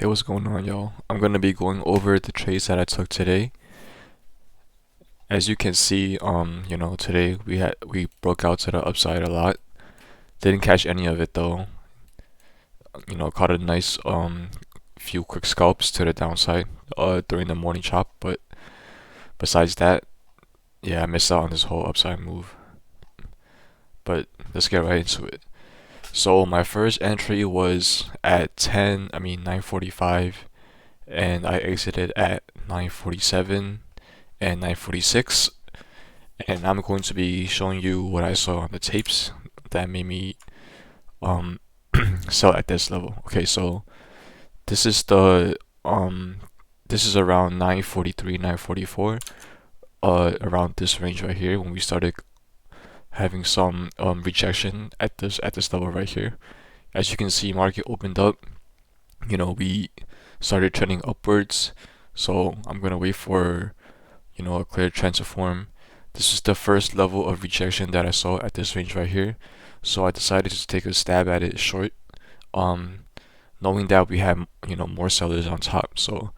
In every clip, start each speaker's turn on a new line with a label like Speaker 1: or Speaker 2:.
Speaker 1: Hey, what's going on, y'all? I'm gonna be going over the trades that I took today. As you can see, today we broke out to the upside a lot. Didn't catch any of it though. Caught a nice few quick scalps to the downside during the morning chop, but besides that, yeah, I missed out on this whole upside move. But let's get right into it. So my first entry was at 9:45, and I exited at 9:47 and 9:46, and I'm going to be showing you what I saw on the tapes that made me um sell at this level. Okay, so this is the this is around 9:43, 9:44, around this range right here when we started having some rejection at this level right here. As you can see, market opened up. We started trending upwards. So I'm gonna wait for a clear trend to form. This is the first level of rejection that I saw at this range right here. So I decided to take a stab at it short, um, knowing that we had more sellers on top. So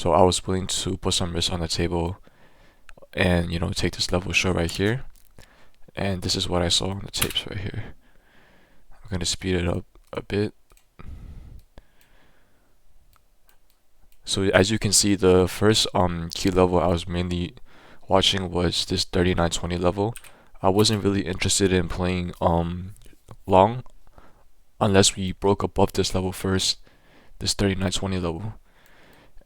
Speaker 1: I was willing to put some risk on the table and take this level short right here. And this is what I saw on the tapes right here. I'm gonna speed it up a bit. So as you can see, the first key level I was mainly watching was this 39.20 level. I wasn't really interested in playing long unless we broke above this level first, this 39.20 level.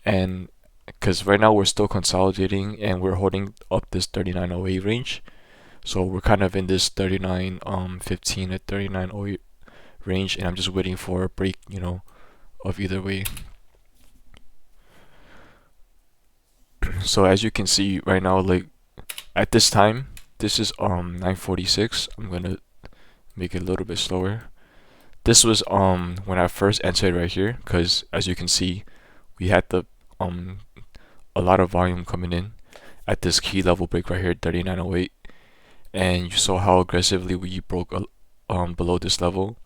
Speaker 1: And because right now we're still consolidating and we're holding up this 39.08 range. So we're kind of in this 39.15 to 39.08 range, and I'm just waiting for a break, of either way. So as you can see right now, like at this time, this is 9:46. I'm gonna make it a little bit slower. This was when I first entered right here, because as you can see, we had the a lot of volume coming in at this key level break right here, 39.08, and you saw how aggressively we broke below this level.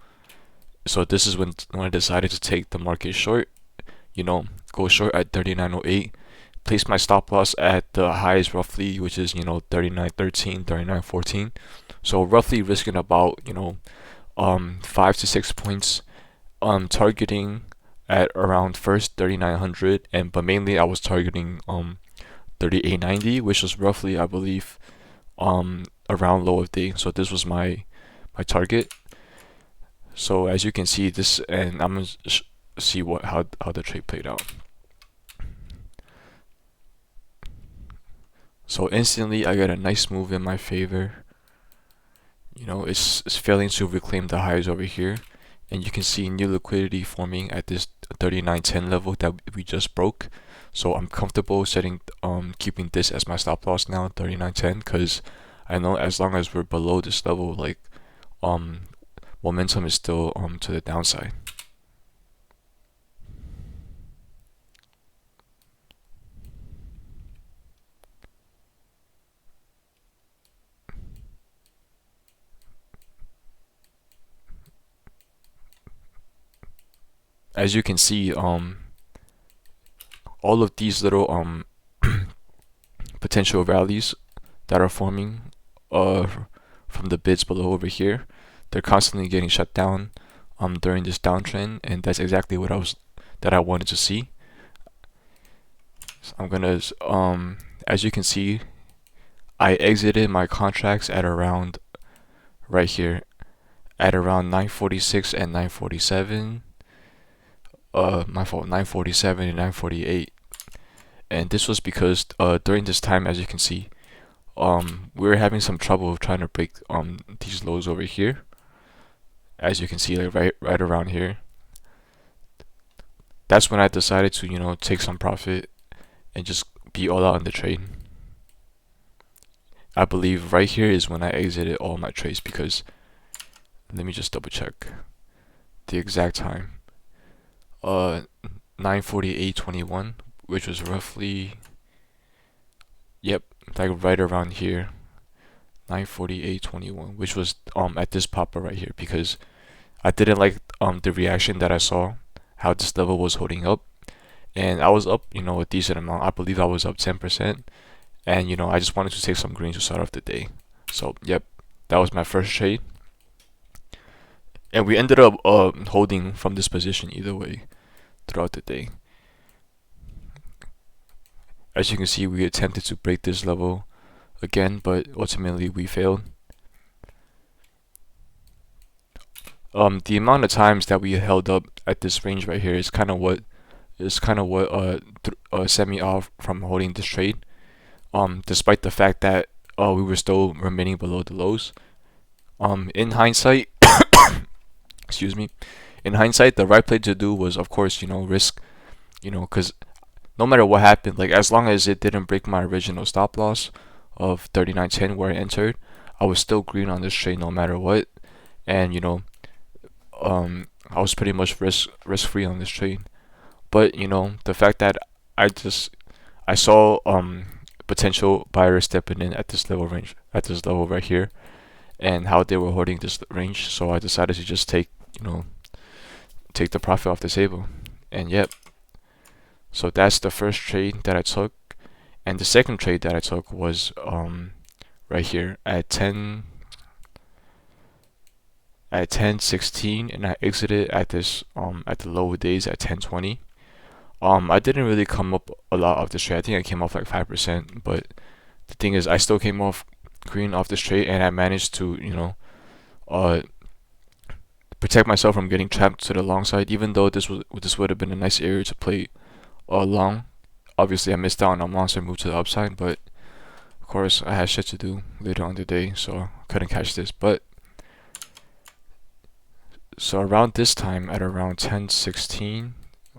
Speaker 1: So this is when I decided to take the market short, go short at 39.08. Place my stop loss at the highs roughly, which is 39.13, 39.14. So roughly risking about 5 to 6 points. Targeting at around first 3900, but mainly I was targeting 3890, which was roughly, I believe, around low of day. So this was my target. So as you can see this, and I'm gonna see how the trade played out. So instantly I got a nice move in my favor. It's failing to reclaim the highs over here, and you can see new liquidity forming at this 39.10 level that we just broke. So I'm comfortable keeping this as my stop loss now, 39.10, because I know as long as we're below this level, like momentum is still to the downside. As you can see, all of these little potential rallies that are forming from the bids below over here, they're constantly getting shut down during this downtrend, and that's exactly what I wanted to see. So I'm gonna as you can see, I exited my contracts at around right here at around 9:46 and 9:47. My fault, 9:47 and 9:48. And this was because during this time, as you can see, we were having some trouble trying to break these lows over here. As you can see, like right around here. That's when I decided to take some profit and just be all out on the trade. I believe right here is when I exited all my trades, because let me just double check the exact time. 9:48:21, which was roughly, yep, like right around here. 9:48:21, which was at this pop-up right here, because I didn't like the reaction that I saw how this level was holding up. And I was up, a decent amount. I believe I was up 10%. And I just wanted to take some greens to start off the day. So yep, that was my first trade. And we ended up holding from this position either way throughout the day. As you can see, we attempted to break this level again, but ultimately we failed. The amount of times that we held up at this range right here is kind of what set me off from holding this trade. Despite the fact that we were still remaining below the lows. In hindsight, excuse me. In hindsight, the right play to do was, of course, risk, because no matter what happened, like as long as it didn't break my original stop loss of 39.10 where I entered, I was still green on this trade no matter what. And I was pretty much risk free on this trade. But the fact that I saw potential buyers stepping in at this level right here, and how they were holding this range, so I decided to just take the profit off the table. And yep, so that's the first trade that I took. And the second trade that I took was right here at 10:16, and I exited at this at the lower days at 10:20. I didn't really come up a lot off this trade. I think I came off like 5%, but the thing is, I still came off green off this trade, and I managed to protect myself from getting trapped to the long side. Even though this would have been a nice area to play long. Obviously, I missed out on a monster move to the upside, but of course, I had shit to do later on the day, so I couldn't catch this. But so around this time, at around 10:16.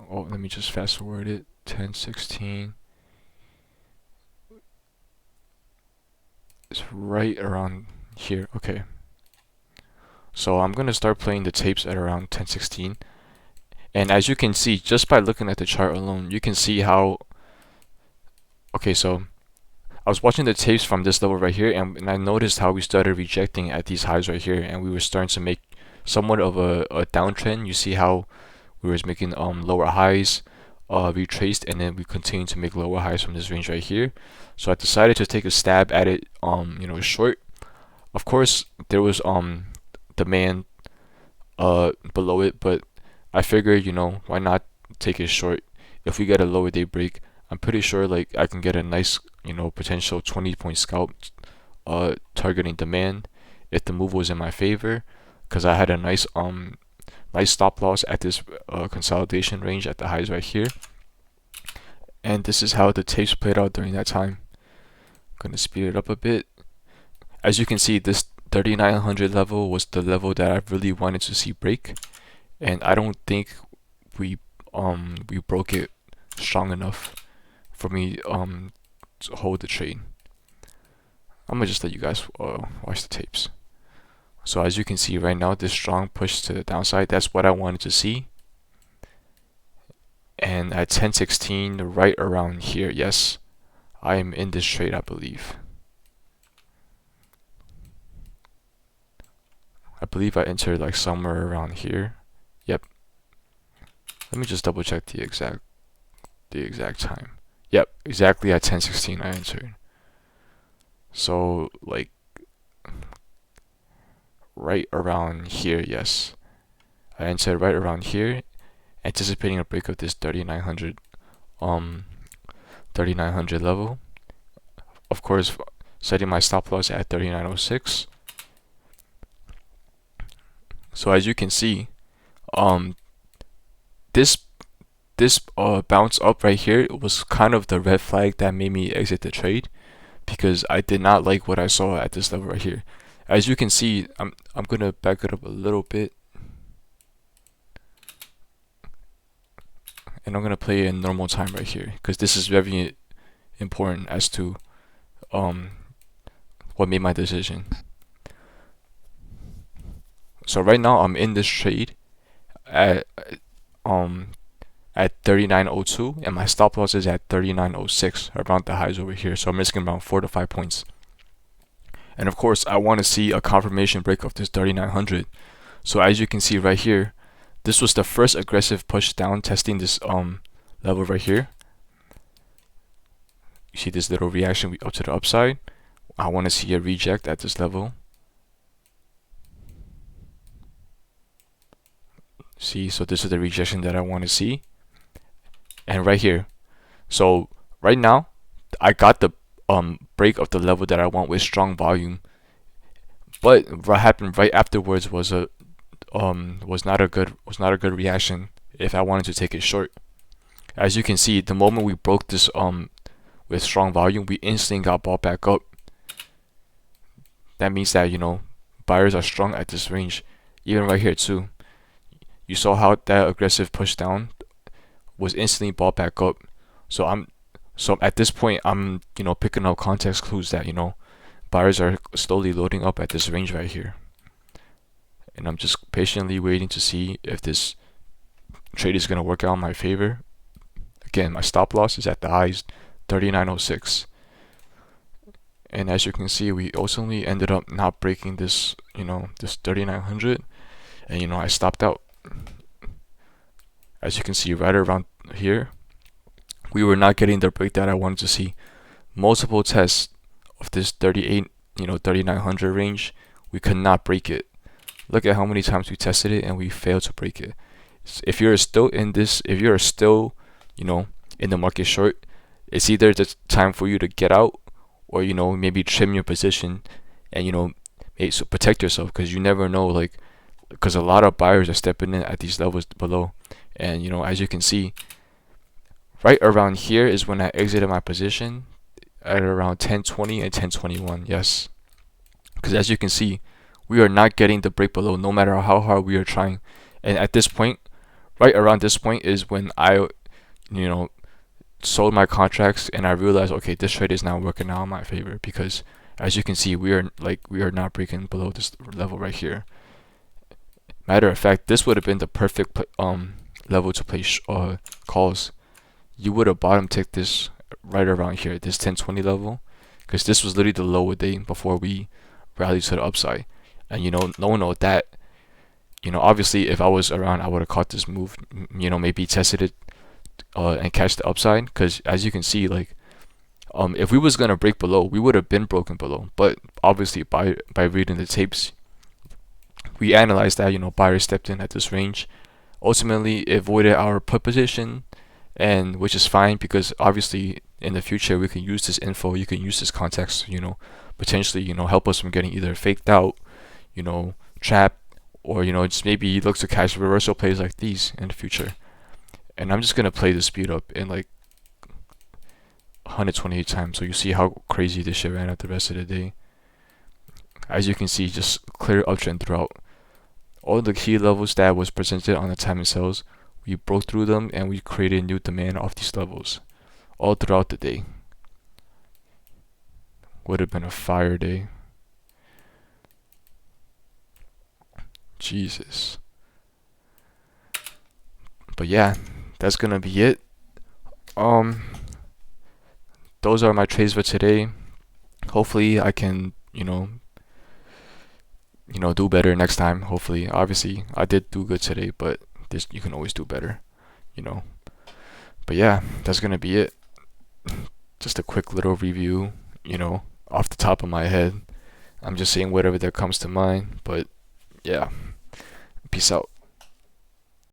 Speaker 1: Oh, let me just fast forward it. 10:16. It's right around here. Okay. So I'm gonna start playing the tapes at around 10:16. And as you can see, just by looking at the chart alone, you can see how. Okay, so I was watching the tapes from this level right here, and I noticed how we started rejecting at these highs right here, and we were starting to make somewhat of a downtrend. You see how we was making lower highs, retraced, and then we continued to make lower highs from this range right here. So I decided to take a stab at it, short. Of course, there was demand below it, but I figured, why not take it short? If we get a lower day break, I'm pretty sure like I can get a nice, potential 20-point scalp targeting demand if the move was in my favor, because I had a nice stop loss at this consolidation range at the highs right here. And this is how the tapes played out during that time. I'm gonna speed it up a bit. As you can see, this 3900 level was the level that I really wanted to see break, and I don't think we broke it strong enough for me to hold the trade. I'm gonna just let you guys watch the tapes. So as you can see right now, this strong push to the downside, that's what I wanted to see. And at 10:16, right around here, yes, I am in this trade, I believe. I believe I entered like somewhere around here. Yep. Let me just double check the exact time. Yep, exactly at 10:16 I entered. So like right around here, yes. I entered right around here, anticipating a break of this 3900 level. Of course, setting my stop loss at 3906. So as you can see, this bounce up right here was kind of the red flag that made me exit the trade, because I did not like what I saw at this level right here. As you can see, I'm gonna back it up a little bit, and I'm gonna play in normal time right here, because this is very important as to what made my decision. So right now I'm in this trade at 3902, and my stop loss is at 3906, around the highs over here. So I'm risking around 4 to 5 points. And of course, I want to see a confirmation break of this 3900. So as you can see right here, this was the first aggressive push down testing this level right here. You see this little reaction up to the upside. I want to see a reject at this level. See, so this is the rejection that I want to see. And right here. So right now, I got the break of the level that I want with strong volume. But what happened right afterwards was not a good reaction if I wanted to take it short. As you can see, the moment we broke this with strong volume, we instantly got bought back up. That means that, you know, buyers are strong at this range. Even right here too. You saw how that aggressive push down was instantly bought back up. So at this point I'm, you know, picking up context clues that, you know, buyers are slowly loading up at this range right here. And I'm just patiently waiting to see if this trade is going to work out in my favor. Again, my stop loss is at the highs, 39.06. And as you can see, we ultimately ended up not breaking this, you know, this 3900. And, you know, I stopped out. As you can see, right around here, we were not getting the break that I wanted to see. Multiple tests of this 3900 range, we could not break it. Look at how many times we tested it and we failed to break it. If you're still in this, if you're still, you know, in the market short, it's either the time for you to get out, or, you know, maybe trim your position and, you know, so protect yourself, because you never know, like, because a lot of buyers are stepping in at these levels below. And, you know, as you can see, right around here is when I exited my position at around 1020 and 1021. Yes, because as you can see, we are not getting the break below no matter how hard we are trying. And at this point, right around this point is when I, you know, sold my contracts and I realized, okay, this trade is not working out in my favor, because as you can see, we are not breaking below this level right here. Matter of fact, this would have been the perfect level to play calls. You would have bottom ticked this right around here, this 1020 level, because this was literally the low of the day before we rallied to the upside. And, you know, no one knows that, you know, obviously if I was around, I would have caught this move, you know, maybe tested it and catch the upside. Because as you can see, like, if we was gonna break below, we would have been broken below. But obviously by reading the tapes, we analyzed that, you know, buyers stepped in at this range, ultimately avoided our put position, and which is fine, because obviously in the future we can use this info, you can use this context, you know, potentially, you know, help us from getting either faked out, you know, trapped, or, you know, just maybe look to catch reversal plays like these in the future. And I'm just gonna play the speed up in like 128 times, so you see how crazy this shit ran out the rest of the day. As you can see, just clear uptrend throughout. All the key levels that was presented on the time and sells, we broke through them and we created new demand off these levels all throughout the day. Would have been a fire day. Jesus. But yeah, that's gonna be it. Those are my trades for today. Hopefully I can, you know, do better next time. Hopefully, obviously I did do good today, but this, you can always do better, you know. But yeah, that's gonna be it. Just a quick little review, you know, off the top of my head. I'm just saying whatever that comes to mind, but yeah, peace out.